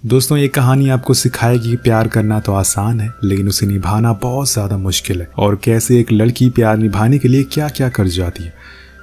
दोस्तों ये कहानी आपको सिखाएगी कि प्यार करना तो आसान है लेकिन उसे निभाना बहुत ज़्यादा मुश्किल है, और कैसे एक लड़की प्यार निभाने के लिए क्या क्या कर जाती है।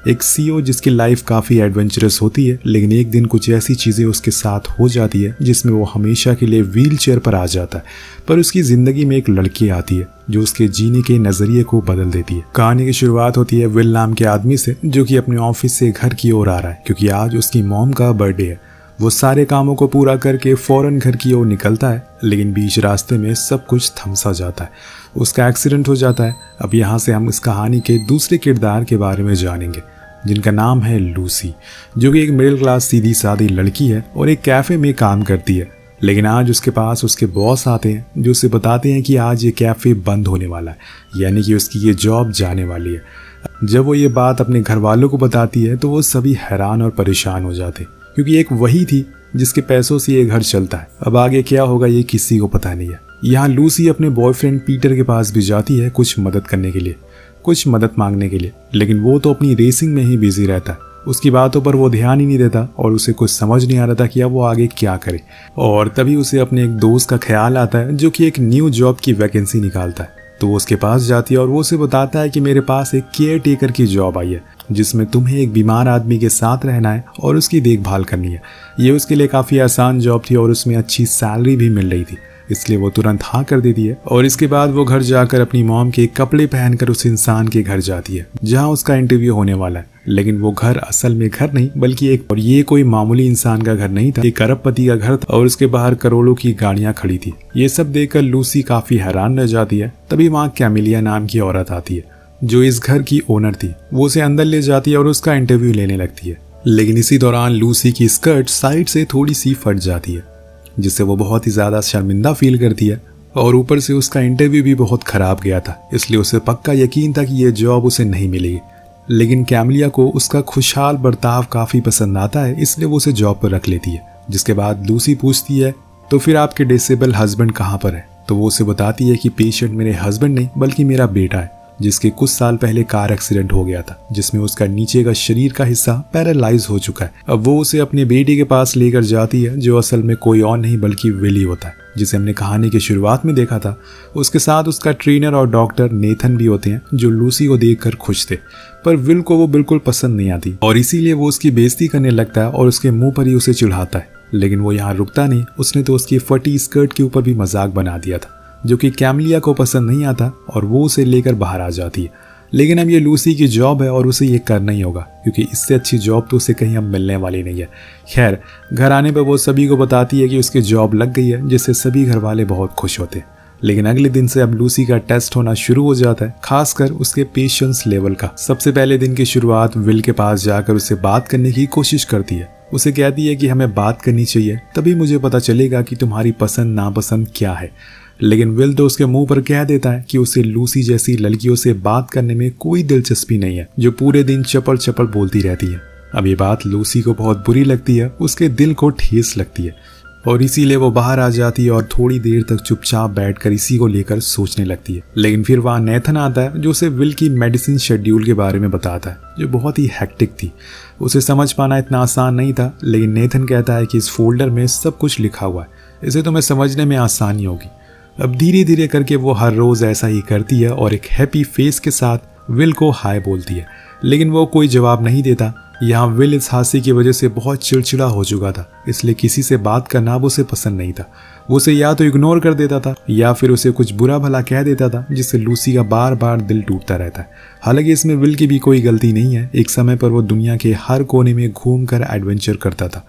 एक सीईओ जिसकी लाइफ काफ़ी एडवेंचरस होती है, लेकिन एक दिन कुछ ऐसी चीज़ें उसके साथ हो जाती है जिसमें वो हमेशा के लिए व्हील चेयर पर आ जाता है। पर उसकी ज़िंदगी में एक लड़की आती है जो उसके जीने के नज़रिए को बदल देती है। कहानी की शुरुआत होती है विल नाम के आदमी से, जो कि अपने ऑफिस से घर की ओर आ रहा है क्योंकि आज उसकी मॉम का बर्थडे है। वो सारे कामों को पूरा करके फौरन घर की ओर निकलता है, लेकिन बीच रास्ते में सब कुछ थम सा जाता है। उसका एक्सीडेंट हो जाता है। अब यहाँ से हम इस कहानी के दूसरे किरदार के बारे में जानेंगे, जिनका नाम है लूसी, जो कि एक मिडिल क्लास सीधी सादी लड़की है और एक कैफ़े में काम करती है। लेकिन आज उसके पास उसके बॉस आते हैं जो उसे बताते हैं कि आज ये कैफ़े बंद होने वाला है, यानी कि उसकी ये जॉब जाने वाली है। जब वो ये बात अपने घर वालों को बताती है तो वो सभी हैरान और परेशान हो जाते हैं, क्योंकि एक वही थी जिसके पैसों से ये घर चलता है। अब आगे क्या होगा ये किसी को पता नहीं है। यहाँ लूसी अपने बॉयफ्रेंड पीटर के पास भी जाती है कुछ मदद करने के लिए, कुछ मदद मांगने के लिए, लेकिन वो तो अपनी रेसिंग में ही बिजी रहता है। उसकी बातों पर वो ध्यान ही नहीं देता और उसे कुछ समझ नहीं आ रहा था कि अब वो आगे क्या करे। और तभी उसे अपने एक दोस्त का ख्याल आता है जो कि एक न्यू जॉब की वैकेंसी निकालता है। तो वो उसके पास जाती है और वो उसे बताता है कि मेरे पास एक केयर टेकर की जॉब आई है, जिसमें तुम्हें एक बीमार आदमी के साथ रहना है और उसकी देखभाल करनी है। ये उसके लिए काफ़ी आसान जॉब थी और उसमें अच्छी सैलरी भी मिल रही थी, इसलिए वो तुरंत हाँ कर देती है। और इसके बाद वो घर जाकर अपनी मॉम के कपड़े पहनकर उस इंसान के घर जाती है जहाँ उसका इंटरव्यू होने वाला है। लेकिन वो घर असल में घर नहीं बल्कि और ये कोई मामूली इंसान का घर नहीं था, एक अरबपति का घर था और उसके बाहर करोड़ों की गाड़ियां खड़ी थी। ये सब देखकर लूसी काफी हैरान रह जाती है। तभी वहाँ कैमिलिया नाम की औरत आती है जो इस घर की ओनर थी। वो उसे अंदर ले जाती है और उसका इंटरव्यू लेने लगती है। लेकिन इसी दौरान लूसी की स्कर्ट साइड से थोड़ी सी फट जाती है, जिससे वो बहुत ही ज्यादा शर्मिंदा फील करती है। और ऊपर से उसका इंटरव्यू भी बहुत खराब गया था, इसलिए उसे पक्का यकीन था कि ये जॉब उसे नहीं मिलेगी। लेकिन कैमिलिया को उसका खुशहाल बर्ताव काफी पसंद आता है, इसलिए वो उसे जॉब पर रख लेती है। जिसके बाद लूसी पूछती है तो फिर आपके डिसेबल हस्बैंड कहाँ पर है। तो वो उसे बताती है कि पेशेंट मेरे हस्बैंड नहीं बल्कि मेरा बेटा है, जिसके कुछ साल पहले कार एक्सीडेंट हो गया था, जिसमें उसका नीचे का शरीर का हिस्सा पैरालाइज हो चुका है। अब वो उसे अपने बेटे के पास लेकर जाती है, जो असल में कोई और नहीं बल्कि विली होता है, जिसे हमने कहानी की शुरुआत में देखा था। उसके साथ उसका ट्रेनर और डॉक्टर नेथन भी होते हैं, जो लूसी को देखकर खुश थे। पर विल को वो बिल्कुल पसंद नहीं आती और इसीलिए वो उसकी बेइज्जती करने लगता है और उसके मुंह पर ही उसे चिढ़ाता है। लेकिन वो यहाँ रुकता नहीं, उसने तो उसकी फटी स्कर्ट के ऊपर भी मजाक बना दिया था, जो कि कैमिलिया को पसंद नहीं आता और वो उसे लेकर बाहर आ जाती है। लेकिन अब ये लूसी की जॉब है और उसे ये करना ही होगा, क्योंकि इससे अच्छी जॉब तो उसे कहीं अब मिलने वाली नहीं है। खैर, घर आने पर वो सभी को बताती है कि उसकी जॉब लग गई है, जिससे सभी घर वाले बहुत खुश होते हैं। लेकिन अगले दिन से अब लूसी का टेस्ट होना शुरू हो जाता है, खासकर उसके पेशेंस लेवल का। सबसे पहले दिन की शुरुआत विल के पास जाकर उससे बात करने की कोशिश करती है। उसे कहती है कि हमें बात करनी चाहिए, तभी मुझे पता चलेगा कि तुम्हारी पसंद नापसंद क्या है। लेकिन विल तो उसके मुंह पर कह देता है कि उसे लूसी जैसी लड़कियों से बात करने में कोई दिलचस्पी नहीं है, जो पूरे दिन चपड़ चपड़ बोलती रहती है। अब ये बात लूसी को बहुत बुरी लगती है, उसके दिल को ठेस लगती है और इसीलिए वो बाहर आ जाती है और थोड़ी देर तक चुपचाप बैठकर इसी को लेकर सोचने लगती है। लेकिन फिर वहाँ नेथन आता है जो उसे विल की मेडिसिन शेड्यूल के बारे में बताता है, जो बहुत ही हेक्टिक थी। उसे समझ पाना इतना आसान नहीं था, लेकिन नेथन कहता है कि इस फोल्डर में सब कुछ लिखा हुआ है, इसे तुम्हें समझने में आसानी होगी। अब धीरे धीरे करके वो हर रोज ऐसा ही करती है और एक हैप्पी फेस के साथ विल को हाय बोलती है, लेकिन वो कोई जवाब नहीं देता। यहाँ विल इस हादसे की वजह से बहुत चिड़चिड़ा हो चुका था, इसलिए किसी से बात करना अब उसे पसंद नहीं था। वो उसे या तो इग्नोर कर देता था या फिर उसे कुछ बुरा भला कह देता था, जिससे लूसी का बार बार दिल टूटता रहता है। हालांकि इसमें विल की भी कोई गलती नहीं है। एक समय पर वो दुनिया के हर कोने में घूमकर एडवेंचर करता था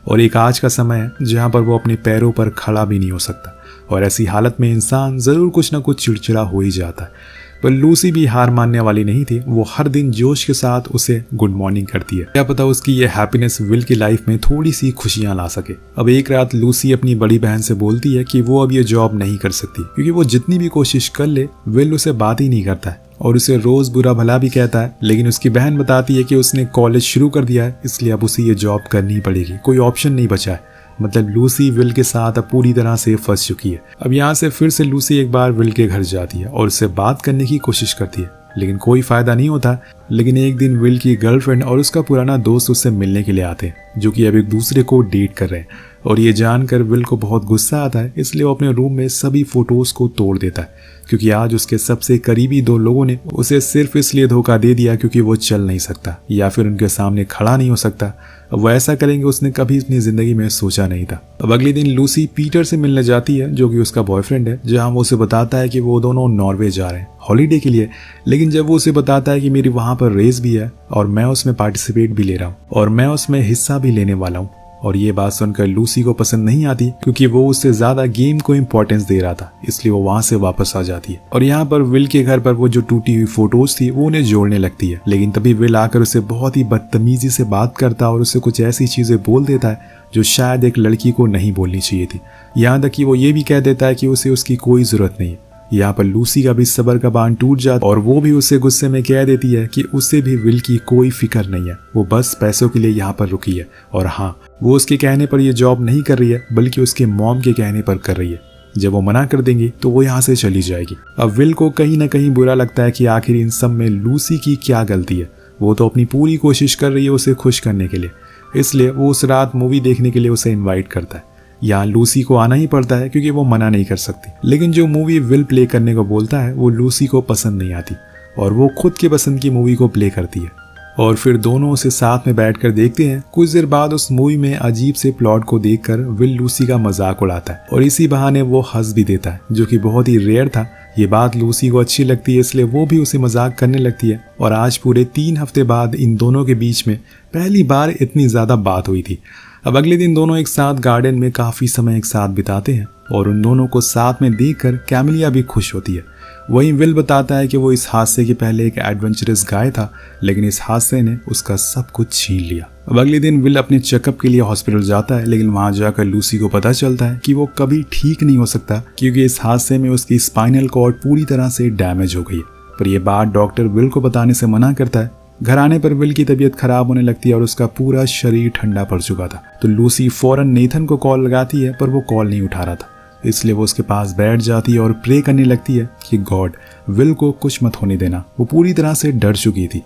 और एक आज का समय है जहाँ पर वो अपने पैरों पर खड़ा भी नहीं हो सकता, और ऐसी हालत में इंसान जरूर कुछ ना कुछ चिड़चिड़ा हो ही जाता है। पर लूसी भी हार मानने वाली नहीं थी। वो हर दिन जोश के साथ उसे गुड मॉर्निंग करती है, क्या पता उसकी ये हैप्पीनेस विल की लाइफ में थोड़ी सी खुशियां ला सके। अब एक रात लूसी अपनी बड़ी बहन से बोलती है कि वो अब ये जॉब नहीं कर सकती, क्योंकि वो जितनी भी कोशिश कर ले विल उसे बात ही नहीं करता है और उसे रोज बुरा भला भी कहता है। लेकिन उसकी बहन बताती है कि उसने कॉलेज शुरू कर दिया है, इसलिए अब उसे ये जॉब करनी पड़ेगी, कोई ऑप्शन नहीं बचा है। मतलब लूसी विल के साथ अब पूरी तरह से फंस चुकी है। अब यहाँ से फिर से लूसी एक बार विल के घर जाती है और उससे बात करने की कोशिश करती है, लेकिन कोई फायदा नहीं होता। लेकिन एक दिन विल की गर्लफ्रेंड और उसका पुराना दोस्त उससे मिलने के लिए आते हैं, जो कि अब एक दूसरे को डेट कर रहे हैं। और ये जानकर विल को बहुत गुस्सा आता है, इसलिए वो अपने रूम में सभी फोटोज को तोड़ देता है, क्योंकि आज उसके सबसे करीबी 2 लोगों ने उसे सिर्फ इसलिए धोखा दे दिया क्योंकि वो चल नहीं सकता या फिर उनके सामने खड़ा नहीं हो सकता। अब वो ऐसा करेंगे उसने कभी अपनी जिंदगी में सोचा नहीं था। अब अगले दिन लूसी पीटर से मिलने जाती है, जो कि उसका बॉयफ्रेंड है, जहां वो उसे बताता है कि वो दोनों नॉर्वे जा रहे हैं हॉलीडे के लिए। लेकिन जब वो उसे बताता है कि मेरी वहां पर रेस भी है और मैं उसमें पार्टिसिपेट भी ले रहा हूँ और मैं उसमें हिस्सा भी लेने वाला हूँ, और ये बात सुनकर लूसी को पसंद नहीं आती क्योंकि वो उससे ज्यादा गेम को इम्पोर्टेंस दे रहा था, इसलिए वो वहां से वापस आ जाती है। और यहाँ पर विल के घर पर वो जो टूटी हुई फोटोज थी वो उन्हें जोड़ने लगती है। लेकिन तभी विल आकर उसे बहुत ही बदतमीजी से बात करता और उसे कुछ ऐसी चीजें बोल देता है जो शायद एक लड़की को नहीं बोलनी चाहिए थी। यहाँ तक कि वो ये भी कह देता है कि उसे उसकी कोई जरूरत नहीं है। यहाँ पर लूसी का भी सब्र का बांध टूट जाता और वो भी उसे गुस्से में कह देती है कि उसे भी विल की कोई फिक्र नहीं है, वो बस पैसों के लिए यहाँ पर रुकी है। और हाँ, वो उसके कहने पर ये जॉब नहीं कर रही है बल्कि उसके मॉम के कहने पर कर रही है। जब वो मना कर देंगी तो वो यहाँ से चली जाएगी। अब विल को कहीं ना कहीं बुरा लगता है कि आखिर इन सब में लूसी की क्या गलती है। वो तो अपनी पूरी कोशिश कर रही है उसे खुश करने के लिए, इसलिए वो उस रात मूवी देखने के लिए उसे इन्वाइट करता है। यहाँ लूसी को आना ही पड़ता है क्योंकि वो मना नहीं कर सकती। लेकिन जो मूवी विल प्ले करने को बोलता है वो लूसी को पसंद नहीं आती और वो खुद के पसंद की मूवी को प्ले करती है और फिर दोनों उसे साथ में बैठकर देखते हैं। कुछ देर बाद उस मूवी में अजीब से प्लॉट को देखकर विल लूसी का मजाक उड़ाता है और इसी बहाने वो हंस भी देता है, जो कि बहुत ही रेयर था। ये बात लूसी को अच्छी लगती है, इसलिए वो भी उसे मजाक करने लगती है। और आज पूरे 3 हफ्ते बाद इन दोनों के बीच में पहली बार इतनी ज्यादा बात हुई थी। अब अगले दिन दोनों एक साथ गार्डन में काफी समय एक साथ बिताते हैं और उन दोनों को साथ में देखकर कैमिलिया भी खुश होती है। वहीं विल बताता है कि वो इस हादसे के पहले एक एडवेंचरस गाय था, लेकिन इस हादसे ने उसका सब कुछ छीन लिया। अब अगले दिन विल अपने चेकअप के लिए हॉस्पिटल जाता है, लेकिन वहां जाकर लूसी को पता चलता है कि वो कभी ठीक नहीं हो सकता क्योंकि इस हादसे में उसकी स्पाइनल कॉर्ड पूरी तरह से डैमेज हो गई है। पर यह बात डॉक्टर विल को बताने से मना करता है। घर आने पर विल की तबीयत खराब होने लगती है और उसका पूरा शरीर ठंडा पड़ चुका था। तो लूसी फौरन नेथन को कॉल लगाती है, पर वो कॉल नहीं उठा रहा था, इसलिए वो उसके पास बैठ जाती है और प्रे करने लगती है कि गॉड, विल को कुछ मत होने देना। वो पूरी तरह से डर चुकी थी।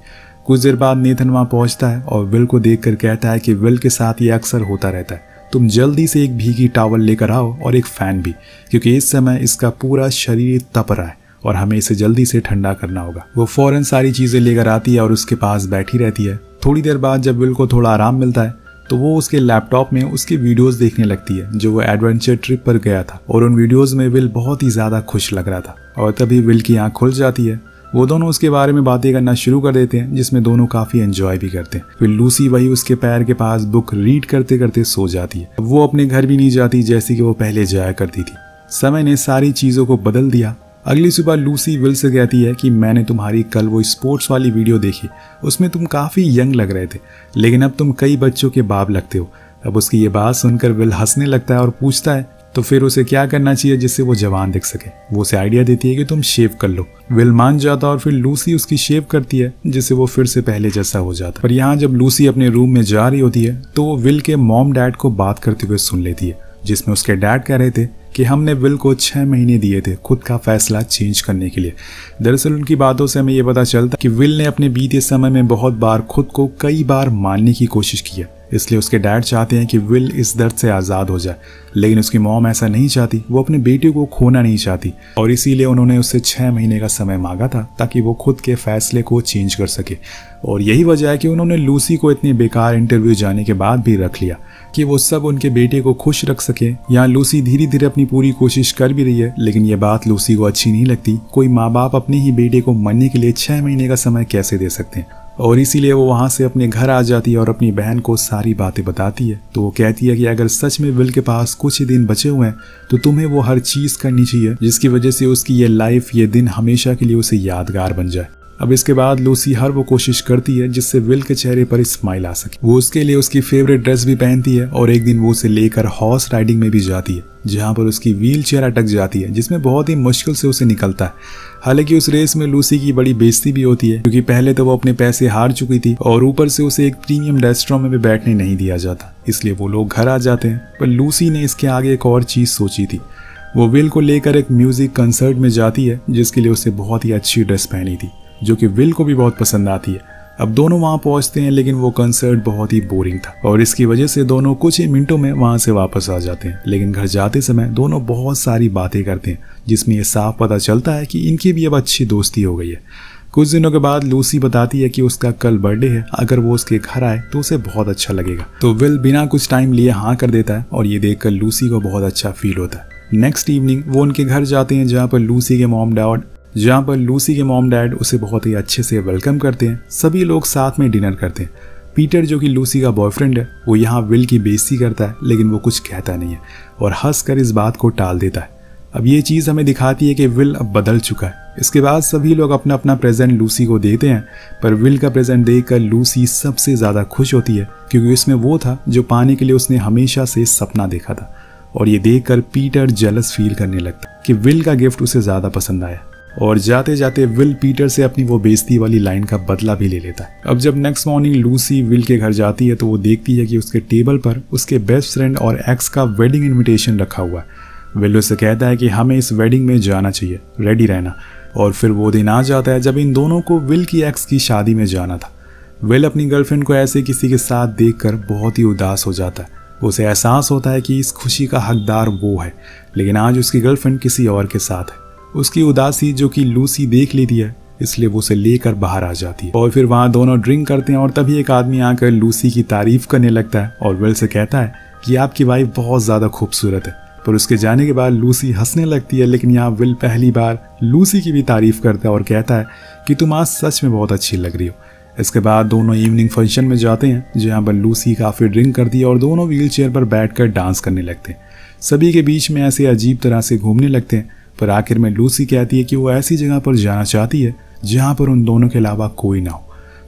कुछ देर बाद नेथन वहां पहुंचता है और विल को देखकर कहता है कि विल के साथ ये अक्सर होता रहता है, तुम जल्दी से एक भीगी टॉवल लेकर आओ और एक फैन भी, क्योंकि इस समय इसका पूरा शरीर तप रहा है और हमें इसे जल्दी से ठंडा करना होगा। वो फौरन सारी चीजें लेकर आती है और उसके पास बैठी रहती है। थोड़ी देर बाद जब विल को थोड़ा आराम मिलता है तो वो उसके लैपटॉप में उसके वीडियोस देखने लगती है जो वो एडवेंचर ट्रिप पर गया था, और उन वीडियोस में विल बहुत ही ज्यादा खुश लग रहा था। और तभी विल की आंख खुल जाती है। वो दोनों उसके बारे में बातें करना शुरू कर देते हैं, जिसमें दोनों काफी एंजॉय भी करते हैं। फिर लूसी वही उसके पैर के पास बुक रीड करते करते सो जाती है। वो अपने घर भी नहीं जाती जैसे कि वो पहले जाया करती थी। समय ने सारी चीजों को बदल दिया। अगली सुबह लूसी विल से कहती है कि मैंने तुम्हारी कल वो स्पोर्ट्स वाली वीडियो देखी, उसमें तुम काफी यंग लग रहे थे, लेकिन अब तुम कई बच्चों के बाप लगते हो। अब उसकी ये बात सुनकर विल हंसने लगता है और पूछता है तो फिर उसे क्या करना चाहिए जिससे वो जवान दिख सके। वो उसे आइडिया देती है कि तुम शेव कर लो। विल मान जाता और फिर लूसी उसकी शेव करती है, जिससे वो फिर से पहले जैसा हो जाता। पर यहाँ जब लूसी अपने रूम में जा रही होती है तो वो विल के मॉम डैड को बात करते हुए सुन लेती है, जिसमें उसके डैड कह रहे थे कि हमने विल को 6 महीने दिए थे खुद का फैसला चेंज करने के लिए। दरअसल उनकी बातों से हमें ये पता चलता कि विल ने अपने बीते समय में बहुत बार खुद को कई बार मारने की कोशिश की है, इसलिए उसके डैड चाहते हैं कि विल इस दर्द से आज़ाद हो जाए। लेकिन उसकी मॉम ऐसा नहीं चाहती, वो अपने बेटे को खोना नहीं चाहती, और इसीलिए उन्होंने उससे 6 महीने का समय मांगा था ताकि वो खुद के फैसले को चेंज कर सके। और यही वजह है कि उन्होंने लूसी को इतनी बेकार इंटरव्यू जाने के बाद भी रख लिया कि वो सब उनके बेटे को खुश रख सके। यहाँ लूसी धीरे धीरे अपनी पूरी कोशिश कर भी रही है, लेकिन ये बात लूसी को अच्छी नहीं लगती। कोई माँ बाप अपने ही बेटे को मरने के लिए 6 महीने का समय कैसे दे सकते हैं, और इसीलिए वो वहां से अपने घर आ जाती है और अपनी बहन को सारी बातें बताती है। तो वो कहती है कि अगर सच में विल के पास कुछ ही दिन बचे हुए हैं तो तुम्हें वो हर चीज करनी चाहिए जिसकी वजह से उसकी ये लाइफ, ये दिन हमेशा के लिए उसे यादगार बन जाए। अब इसके बाद लूसी हर वो कोशिश करती है जिससे विल के चेहरे पर स्माइल आ सके। वो उसके लिए उसकी फेवरेट ड्रेस भी पहनती है और एक दिन वो उसे लेकर हॉर्स राइडिंग में भी जाती है, जहाँ पर उसकी व्हील चेयर अटक जाती है, जिसमें बहुत ही मुश्किल से उसे निकलता है। हालांकि उस रेस में लूसी की बड़ी बेइज्जती भी होती है, क्योंकि पहले तो वो अपने पैसे हार चुकी थी और ऊपर से उसे एक प्रीमियम रेस्टोरेंट में भी बैठने नहीं दिया जाता, इसलिए वो लोग घर आ जाते हैं। पर लूसी ने इसके आगे एक और चीज सोची थी। वो विल को लेकर एक म्यूजिक कंसर्ट में जाती है, जिसके लिए उसे बहुत ही अच्छी ड्रेस पहनी थी, जो कि विल को भी बहुत पसंद आती है। अब दोनों वहाँ पहुँचते हैं, लेकिन वो कंसर्ट बहुत ही बोरिंग था और इसकी वजह से दोनों कुछ ही मिनटों में वहाँ से वापस आ जाते हैं। लेकिन घर जाते समय दोनों बहुत सारी बातें करते हैं, जिसमें ये साफ पता चलता है कि इनकी भी अब अच्छी दोस्ती हो गई है। कुछ दिनों के बाद लूसी बताती है कि उसका कल बर्थडे है, अगर वो उसके घर आए तो उसे बहुत अच्छा लगेगा। तो विल बिना कुछ टाइम लिए हाँ कर देता है और ये देखकर लूसी को बहुत अच्छा फील होता है। नेक्स्ट इवनिंग वो उनके घर जाते हैं, जहाँ पर लूसी के मॉम डैड उसे बहुत ही अच्छे से वेलकम करते हैं। सभी लोग साथ में डिनर करते हैं। पीटर जो कि लूसी का बॉयफ्रेंड है, वो यहाँ विल की बेइज्जती करता है, लेकिन वो कुछ कहता नहीं है और हंसकर इस बात को टाल देता है। अब ये चीज़ हमें दिखाती है कि विल अब बदल चुका है। इसके बाद सभी लोग अपना अपना प्रेजेंट लूसी को देते हैं, पर विल का प्रेजेंट देखकर लूसी सबसे ज़्यादा खुश होती है, क्योंकि इसमें वो था जो पाने के लिए उसने हमेशा से सपना देखा था। और ये देखकर पीटर जेलस फील करने लगता कि विल का गिफ्ट उसे ज़्यादा पसंद आया। और जाते जाते विल पीटर से अपनी वो बेइज्जती वाली लाइन का बदला भी ले लेता है। अब जब नेक्स्ट मॉर्निंग लूसी विल के घर जाती है तो वो देखती है कि उसके टेबल पर उसके बेस्ट फ्रेंड और एक्स का वेडिंग इन्विटेशन रखा हुआ है। विल उससे कहता है कि हमें इस वेडिंग में जाना चाहिए, रेडी रहना। और फिर वो दिन आ जाता है जब इन दोनों को विल की एक्स की शादी में जाना था। विल अपनी गर्लफ्रेंड को ऐसे किसी के साथ देखकर बहुत ही उदास हो जाता है। उसे एहसास होता है कि इस खुशी का हकदार वो है, लेकिन आज उसकी गर्लफ्रेंड किसी और के साथ है। उसकी उदासी जो कि लूसी देख लेती है, इसलिए वो उसे लेकर बाहर आ जाती है। और फिर वहाँ दोनों ड्रिंक करते हैं और तभी एक आदमी आकर लूसी की तारीफ करने लगता है और विल से कहता है कि आपकी वाइफ बहुत ज़्यादा खूबसूरत है। पर उसके जाने के बाद लूसी हंसने लगती है, लेकिन यहाँ विल पहली बार लूसी की भी तारीफ करता है और कहता है कि तुम आज सच में बहुत अच्छी लग रही हो। इसके बाद दोनों इवनिंग फंक्शन में जाते हैं, जहाँ पर लूसी काफ़ी ड्रिंक करती है और दोनों व्हील चेयर पर बैठकर डांस करने लगते हैं। सभी के बीच में ऐसे अजीब तरह से घूमने लगते हैं, पर आखिर में लूसी कहती है कि वो ऐसी जगह पर जाना चाहती है जहाँ पर उन दोनों के अलावा कोई ना हो।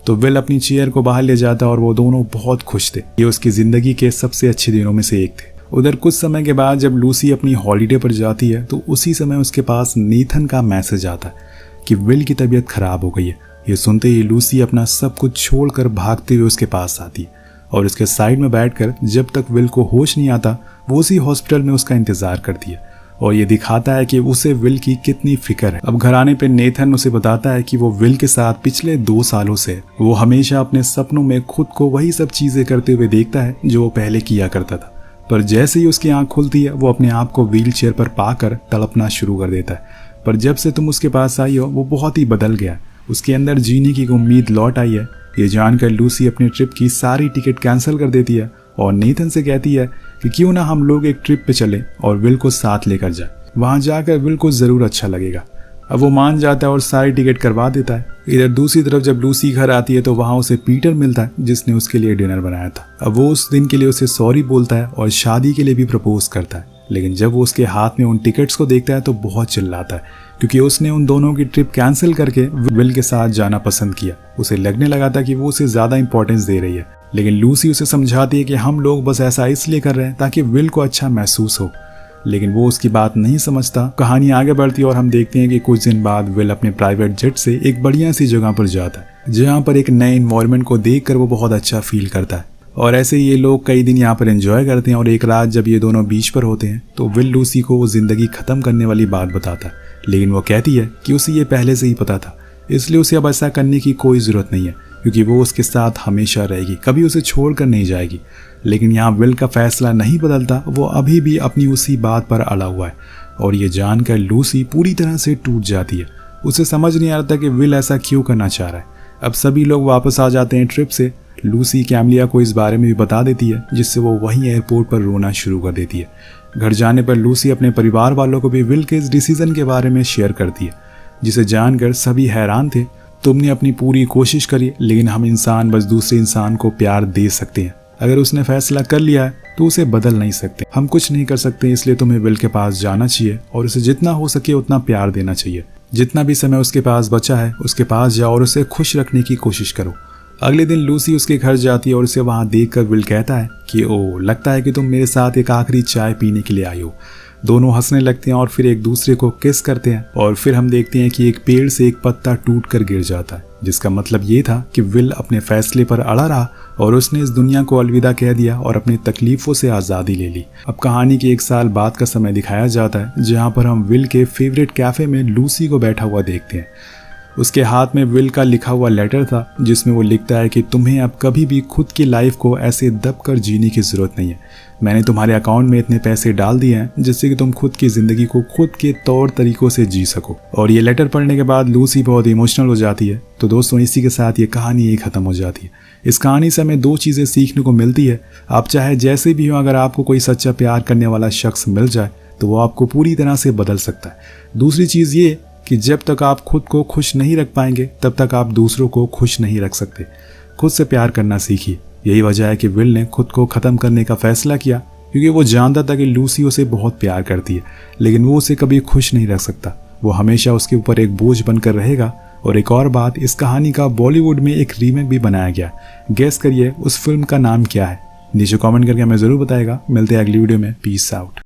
तो विल अपनी चेयर को बाहर ले जाता है और वो दोनों बहुत खुश थे। ये उसकी ज़िंदगी के सबसे अच्छे दिनों में से एक थे। उधर कुछ समय के बाद जब लूसी अपनी हॉलीडे पर जाती है तो उसी समय उसके पास नेथन का मैसेज आता है कि विल की तबीयत खराब हो गई है। ये सुनते ही लूसी अपना सब कुछ छोड़कर भागते हुए उसके पास आती है और उसके साइड में बैठकर जब तक विल को होश नहीं आता वो उसी हॉस्पिटल में उसका इंतजार करती है और ये दिखाता है कि उसे विल की कितनी फिक्र है। अब घर आने पर नेथन उसे बताता है कि वो विल के साथ पिछले 2 सालों से वो हमेशा अपने सपनों में खुद को वही सब चीजें करते हुए देखता है जो वो पहले किया करता था, पर जैसे ही उसकी आंख खुलती है वो अपने आप को व्हील चेयर पर पाकर तड़पना शुरू कर देता है। पर जब से तुम उसके पास आई हो वो बहुत ही बदल गया, उसके अंदर जीने की उम्मीद लौट आई है। ये जानकर लूसी अपनी ट्रिप की सारी टिकट कैंसिल कर देती है और नेथन से कहती है कि क्यों ना हम लोग एक ट्रिप पे चलें और विल को साथ लेकर जाए, वहां जाकर विल को जरूर अच्छा लगेगा। अब वो मान जाता है और सारी टिकट करवा देता है। इधर दूसरी तरफ जब लूसी घर आती है तो वहां उसे पीटर मिलता है जिसने उसके लिए डिनर बनाया था। अब वो उस दिन के लिए उसे सॉरी बोलता है और शादी के लिए भी प्रपोज करता है, लेकिन जब वो उसके हाथ में उन टिकट्स को देखता है तो बहुत चिल्लाता है, क्योंकि उसने उन दोनों की ट्रिप कैंसिल करके विल के साथ जाना पसंद किया। उसे लगने लगा था कि वो उसे ज्यादा इंपॉर्टेंस दे रही है, लेकिन लूसी उसे समझाती है कि हम लोग बस ऐसा इसलिए कर रहे हैं ताकि विल को अच्छा महसूस हो, लेकिन वो उसकी बात नहीं समझता। कहानी आगे बढ़ती है और हम देखते हैं कि कुछ दिन बाद विल अपने प्राइवेट जेट से एक बढ़िया सी जगह पर जाता है, जहाँ पर एक नए एनवायरनमेंट को देखकर वो बहुत अच्छा फील करता है। और ऐसे ये लोग कई दिन यहाँ पर एंजॉय करते हैं और एक रात जब ये दोनों बीच पर होते हैं तो विल लूसी को वो जिंदगी खत्म करने वाली बात बताता है, लेकिन वो कहती है कि उसे ये पहले से ही पता था, इसलिए उसे अब ऐसा करने की कोई ज़रूरत नहीं है, क्योंकि वो उसके साथ हमेशा रहेगी, कभी उसे छोड़कर नहीं जाएगी। लेकिन यहाँ विल का फैसला नहीं बदलता, वो अभी भी अपनी उसी बात पर अड़ा हुआ है और ये जानकर लूसी पूरी तरह से टूट जाती है। उसे समझ नहीं आता कि विल ऐसा क्यों करना चाह रहा है। अब सभी लोग वापस आ जाते हैं ट्रिप से। लूसी कैमलिया को इस बारे में भी बता देती है, जिससे वो वहीं एयरपोर्ट पर रोना शुरू कर देती है। घर जाने पर लूसी अपने परिवार वालों को भी विल के इस डिसीजन के बारे में शेयर करती है, जिसे जानकर सभी हैरान थे। तुमने अपनी पूरी कोशिश करी, लेकिन हम इंसान बस दूसरे इंसान को प्यार दे सकते हैं। अगर उसने फैसला कर लिया है तो उसे बदल नहीं सकते, हम कुछ नहीं कर सकते, इसलिए तुम्हें विल के पास जाना चाहिए और उसे जितना हो सके उतना प्यार देना चाहिए। जितना भी समय उसके पास बचा है उसके पास जाओ और उसे खुश रखने की कोशिश करो। अगले दिन लूसी उसके घर जाती है और उसे वहां देखकर विल कहता है कि ओ, लगता है कि तुम मेरे साथ एक आखिरी चाय पीने के लिए आई हो। दोनों हंसने लगते हैं और फिर एक दूसरे को किस करते हैं और फिर हम देखते हैं कि एक पेड़ से एक पत्ता टूटकर गिर जाता है, जिसका मतलब ये था कि विल अपने फैसले पर अड़ा रहा और उसने इस दुनिया को अलविदा कह दिया और अपनी तकलीफों से आज़ादी ले ली। अब कहानी के 1 साल बाद का समय दिखाया जाता है, जहाँ पर हम विल के फेवरेट कैफे में लूसी को बैठा हुआ देखते हैं। उसके हाथ में विल का लिखा हुआ लेटर था जिसमें वो लिखता है कि तुम्हें अब कभी भी खुद की लाइफ को ऐसे दब कर जीने की ज़रूरत नहीं है। मैंने तुम्हारे अकाउंट में इतने पैसे डाल दिए हैं जिससे कि तुम खुद की ज़िंदगी को खुद के तौर तरीकों से जी सको। और ये लेटर पढ़ने के बाद लूसी बहुत इमोशनल हो जाती है। तो दोस्तों, इसी के साथ ये कहानी ही ख़त्म हो जाती है। इस कहानी से हमें 2 चीज़ें सीखने को मिलती है। आप चाहे जैसे भी हो, अगर आपको कोई सच्चा प्यार करने वाला शख्स मिल जाए तो वो आपको पूरी तरह से बदल सकता है। दूसरी चीज़ ये कि जब तक आप खुद को खुश नहीं रख पाएंगे तब तक आप दूसरों को खुश नहीं रख सकते। खुद से प्यार करना सीखिए। यही वजह है कि विल ने खुद को ख़त्म करने का फैसला किया, क्योंकि वो जानता था कि लूसी उसे बहुत प्यार करती है, लेकिन वो उसे कभी खुश नहीं रख सकता। वो हमेशा उसके ऊपर एक बोझ बनकर रहेगा। और एक और बात, इस कहानी का बॉलीवुड में एक रीमेक भी बनाया गया। गेस करिए उस फिल्म का नाम क्या है? नीचे कमेंट करके हमें ज़रूर बताएगा। मिलते हैं अगली वीडियो में। Peace out.